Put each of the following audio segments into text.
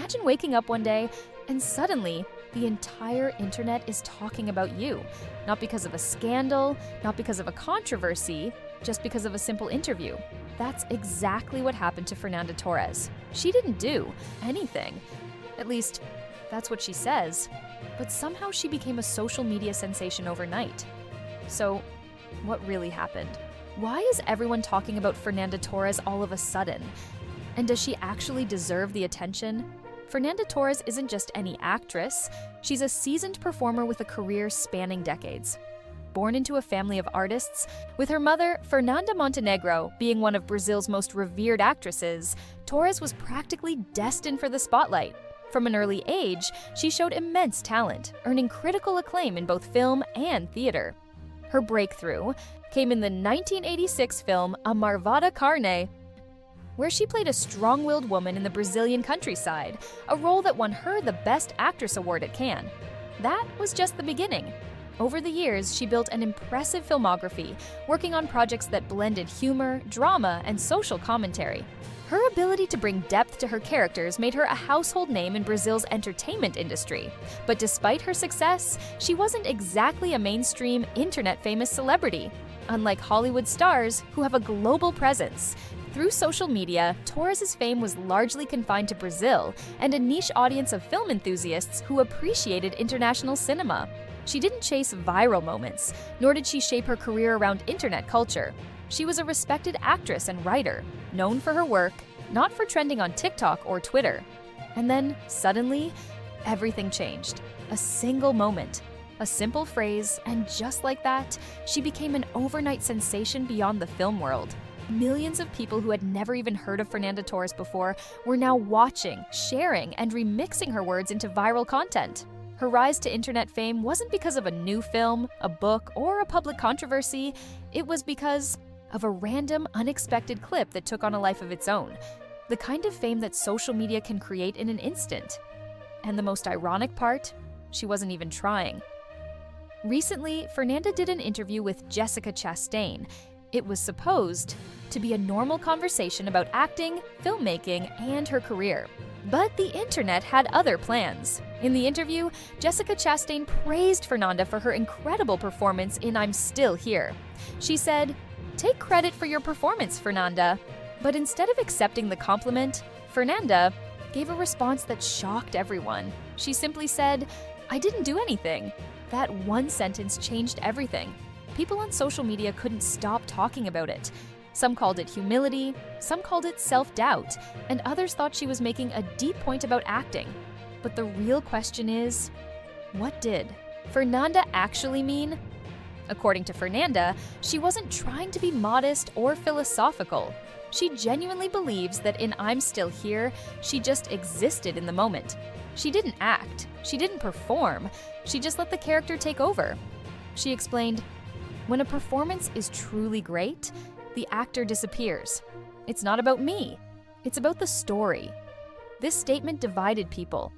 Imagine waking up one day and suddenly the entire internet is talking about you. Not because of a scandal, not because of a controversy, just because of a simple interview. That's exactly what happened to Fernanda Torres. She didn't do anything. At least, that's what she says. But somehow she became a social media sensation overnight. So, what really happened? Why is everyone talking about Fernanda Torres all of a sudden? And does she actually deserve the attention? Fernanda Torres isn't just any actress, she's a seasoned performer with a career spanning decades. Born into a family of artists, with her mother, Fernanda Montenegro, being one of Brazil's most revered actresses, Torres was practically destined for the spotlight. From an early age, she showed immense talent, earning critical acclaim in both film and theater. Her breakthrough came in the 1986 film A Marvada Carne, where she played a strong-willed woman in the Brazilian countryside, a role that won her the Best Actress award at Cannes. That was just the beginning. Over the years, she built an impressive filmography, working on projects that blended humor, drama, and social commentary. Her ability to bring depth to her characters made her a household name in Brazil's entertainment industry. But despite her success, she wasn't exactly a mainstream, internet-famous celebrity. Unlike Hollywood stars, who have a global presence, through social media, Torres' fame was largely confined to Brazil and a niche audience of film enthusiasts who appreciated international cinema. She didn't chase viral moments, nor did she shape her career around internet culture. She was a respected actress and writer, known for her work, not for trending on TikTok or Twitter. And then, suddenly, everything changed. A single moment, a simple phrase, and just like that, she became an overnight sensation beyond the film world. Millions of people who had never even heard of Fernanda Torres before were now watching, sharing, and remixing her words into viral content. Her rise to internet fame wasn't because of a new film, a book, or a public controversy. It was because of a random, unexpected clip that took on a life of its own. The kind of fame that social media can create in an instant. And the most ironic part? She wasn't even trying. Recently, Fernanda did an interview with Jessica Chastain. It was supposed to be a normal conversation about acting, filmmaking, and her career. But the internet had other plans. In the interview, Jessica Chastain praised Fernanda for her incredible performance in I'm Still Here. She said, "Take credit for your performance, Fernanda." But instead of accepting the compliment, Fernanda gave a response that shocked everyone. She simply said, "I didn't do anything." That one sentence changed everything. People on social media couldn't stop talking about it. Some called it humility, some called it self-doubt, and others thought she was making a deep point about acting. But the real question is, what did Fernanda actually mean? According to Fernanda, she wasn't trying to be modest or philosophical. She genuinely believes that in I'm Still Here, she just existed in the moment. She didn't act, she didn't perform, she just let the character take over. She explained, "When a performance is truly great, the actor disappears. It's not about me, it's about the story." This statement divided people.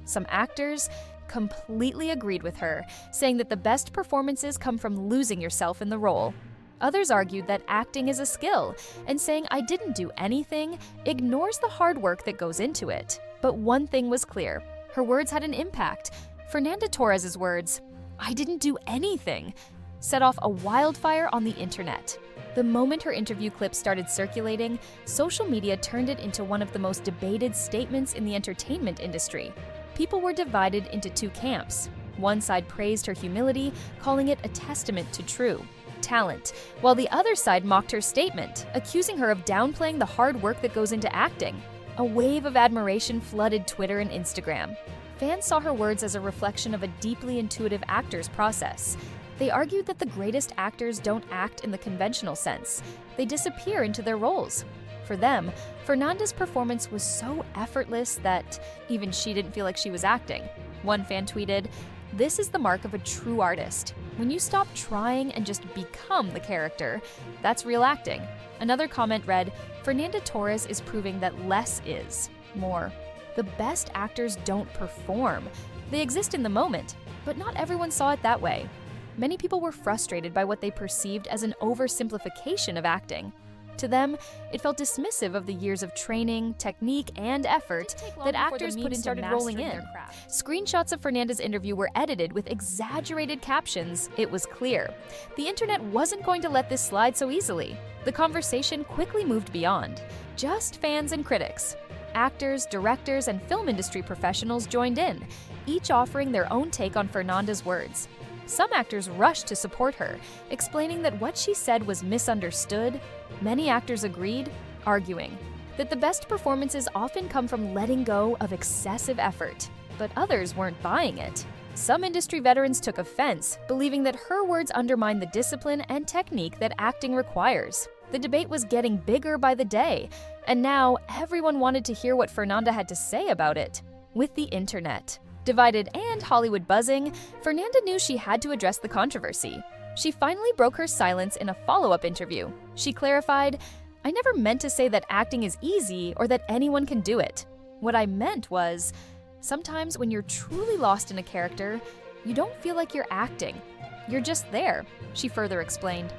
Some actors completely agreed with her, saying that the best performances come from losing yourself in the role. Others argued that acting is a skill, and saying "I didn't do anything" ignores the hard work that goes into it. But one thing was clear, her words had an impact. Fernanda Torres' words, "I didn't do anything," set off a wildfire on the internet. The moment her interview clip started circulating, social media turned it into one of the most debated statements in the entertainment industry. People were divided into two camps. One side praised her humility, calling it a testament to true talent, while the other side mocked her statement, accusing her of downplaying the hard work that goes into acting. A wave of admiration flooded Twitter and Instagram. Fans saw her words as a reflection of a deeply intuitive actor's process. They argued that the greatest actors don't act in the conventional sense. They disappear into their roles. For them, Fernanda's performance was so effortless that even she didn't feel like she was acting. One fan tweeted, "This is the mark of a true artist. When you stop trying and just become the character, that's real acting." Another comment read, "Fernanda Torres is proving that less is more." The best actors don't perform. They exist in the moment, but not everyone saw it that way. Many people were frustrated by what they perceived as an oversimplification of acting. To them, it felt dismissive of the years of training, technique, and effort that actors put into rolling in. Screenshots of Fernanda's interview were edited with exaggerated captions. It was clear. The internet wasn't going to let this slide so easily. The conversation quickly moved beyond just fans and critics. Actors, directors, and film industry professionals joined in, each offering their own take on Fernanda's words. Some actors rushed to support her, explaining that what she said was misunderstood. Many actors agreed, arguing that the best performances often come from letting go of excessive effort, but others weren't buying it. Some industry veterans took offense, believing that her words undermined the discipline and technique that acting requires. The debate was getting bigger by the day, and now everyone wanted to hear what Fernanda had to say about it. With the internet divided and Hollywood buzzing, Fernanda knew she had to address the controversy. She finally broke her silence in a follow-up interview. She clarified, "I never meant to say that acting is easy or that anyone can do it. What I meant was, sometimes when you're truly lost in a character, you don't feel like you're acting. You're just there," she further explained.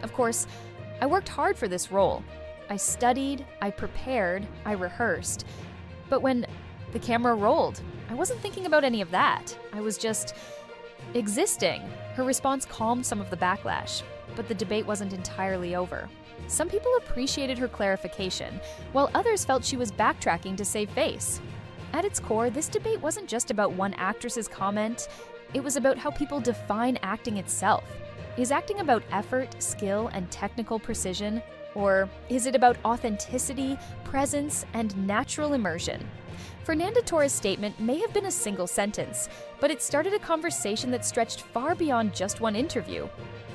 "Of course, I worked hard for this role. I studied, I prepared, I rehearsed. But when the camera rolled, I wasn't thinking about any of that. I was just existing." Her response calmed some of the backlash, but the debate wasn't entirely over. Some people appreciated her clarification, while others felt she was backtracking to save face. At its core, this debate wasn't just about one actress's comment, it was about how people define acting itself. Is acting about effort, skill, and technical precision? Or is it about authenticity, presence, and natural immersion? Fernanda Torres' statement may have been a single sentence, but it started a conversation that stretched far beyond just one interview.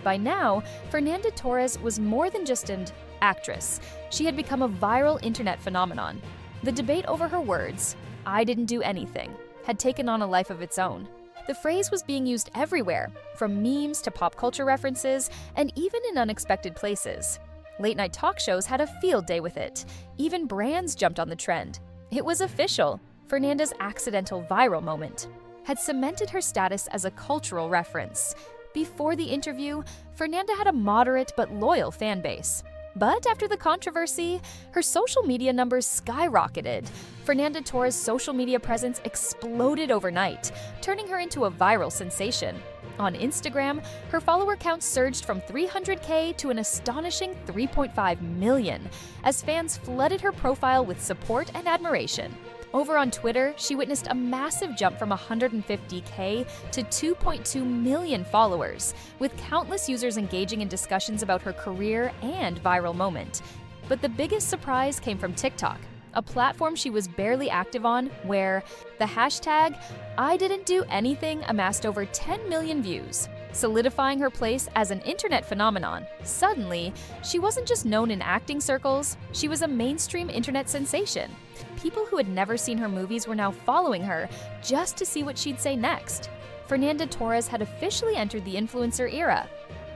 By now, Fernanda Torres was more than just an actress. She had become a viral internet phenomenon. The debate over her words, "I didn't do anything," had taken on a life of its own. The phrase was being used everywhere, from memes to pop culture references, and even in unexpected places. Late-night talk shows had a field day with it. Even brands jumped on the trend. It was official. Fernanda's accidental viral moment had cemented her status as a cultural reference. Before the interview, Fernanda had a moderate but loyal fan base. But after the controversy, her social media numbers skyrocketed. Fernanda Torres' social media presence exploded overnight, turning her into a viral sensation. On Instagram, her follower count surged from 300K to an astonishing 3.5 million, as fans flooded her profile with support and admiration. Over on Twitter, she witnessed a massive jump from 150K to 2.2 million followers, with countless users engaging in discussions about her career and viral moment. But the biggest surprise came from TikTok, a platform she was barely active on, where the hashtag #IDidn'tDoAnything amassed over 10 million views, solidifying her place as an internet phenomenon. Suddenly, she wasn't just known in acting circles, she was a mainstream internet sensation. People who had never seen her movies were now following her just to see what she'd say next. Fernanda Torres had officially entered the influencer era.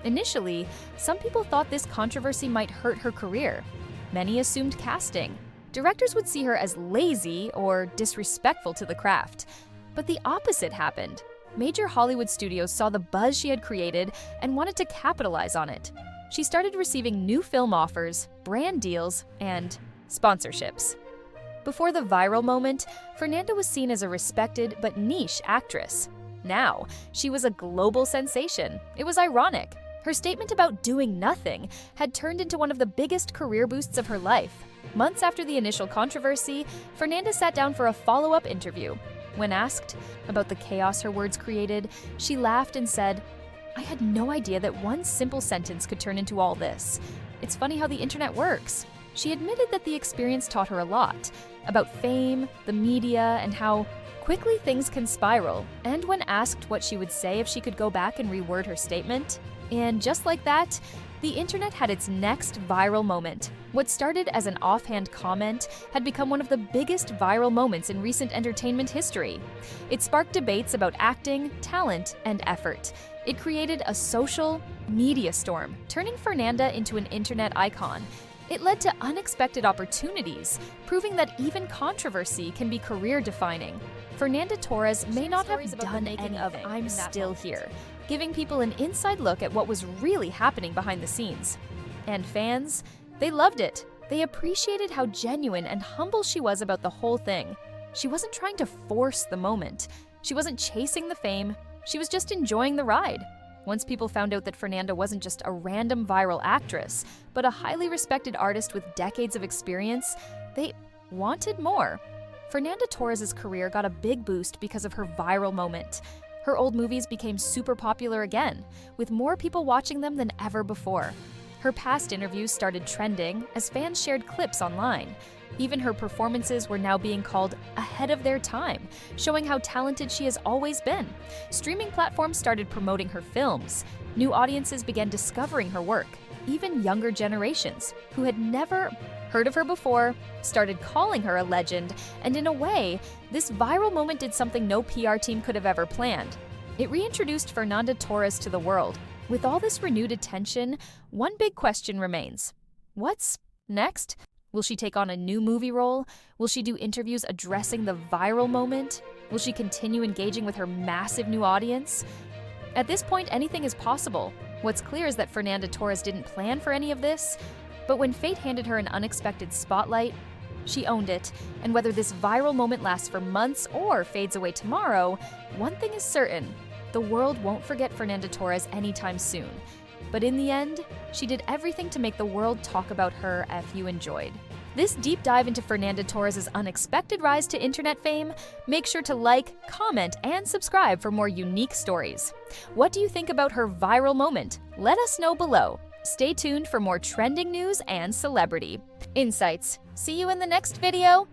Initially, some people thought this controversy might hurt her career. Many assumed casting. Directors would see her as lazy or disrespectful to the craft. But the opposite happened. Major Hollywood studios saw the buzz she had created and wanted to capitalize on it. She started receiving new film offers, brand deals, and sponsorships. Before the viral moment, Fernanda was seen as a respected but niche actress. Now, she was a global sensation. It was ironic. Her statement about doing nothing had turned into one of the biggest career boosts of her life. Months after the initial controversy, Fernanda sat down for a follow-up interview. When asked about the chaos her words created, she laughed and said, "I had no idea that one simple sentence could turn into all this. It's funny how the internet works." She admitted that the experience taught her a lot about fame, the media, and how quickly things can spiral. And when asked what she would say if she could go back and reword her statement, and just like that, the internet had its next viral moment. What started as an offhand comment had become one of the biggest viral moments in recent entertainment history. It sparked debates about acting, talent, and effort. It created a social media storm, turning Fernanda into an internet icon. It led to unexpected opportunities, proving that even controversy can be career-defining. Fernanda Torres may not have done any of "I'm still here," giving people an inside look at what was really happening behind the scenes. And fans, They loved it. They appreciated how genuine and humble she was about the whole thing. She wasn't trying to force the moment. She wasn't chasing the fame. She was just enjoying the ride. Once people found out that Fernanda wasn't just a random viral actress, but a highly respected artist with decades of experience, they wanted more. Fernanda Torres' career got a big boost because of her viral moment. Her old movies became super popular again, with more people watching them than ever before. Her past interviews started trending as fans shared clips online. Even her performances were now being called ahead of their time, showing how talented she has always been. Streaming platforms started promoting her films. New audiences began discovering her work. Even younger generations, who had never heard of her before, started calling her a legend, and in a way, this viral moment did something no PR team could have ever planned. It reintroduced Fernanda Torres to the world. With all this renewed attention, one big question remains. What's next? Will she take on a new movie role? Will she do interviews addressing the viral moment? Will she continue engaging with her massive new audience? At this point, anything is possible. What's clear is that Fernanda Torres didn't plan for any of this, but when fate handed her an unexpected spotlight, she owned it. And whether this viral moment lasts for months or fades away tomorrow, one thing is certain: the world won't forget Fernanda Torres anytime soon. But in the end, she did everything to make the world talk about her if you enjoyed this deep dive into Fernanda Torres' unexpected rise to internet fame. Make sure to like, comment, and subscribe for more unique stories. What do you think about her viral moment? Let us know below. Stay tuned for more trending news and celebrity insights. See you in the next video.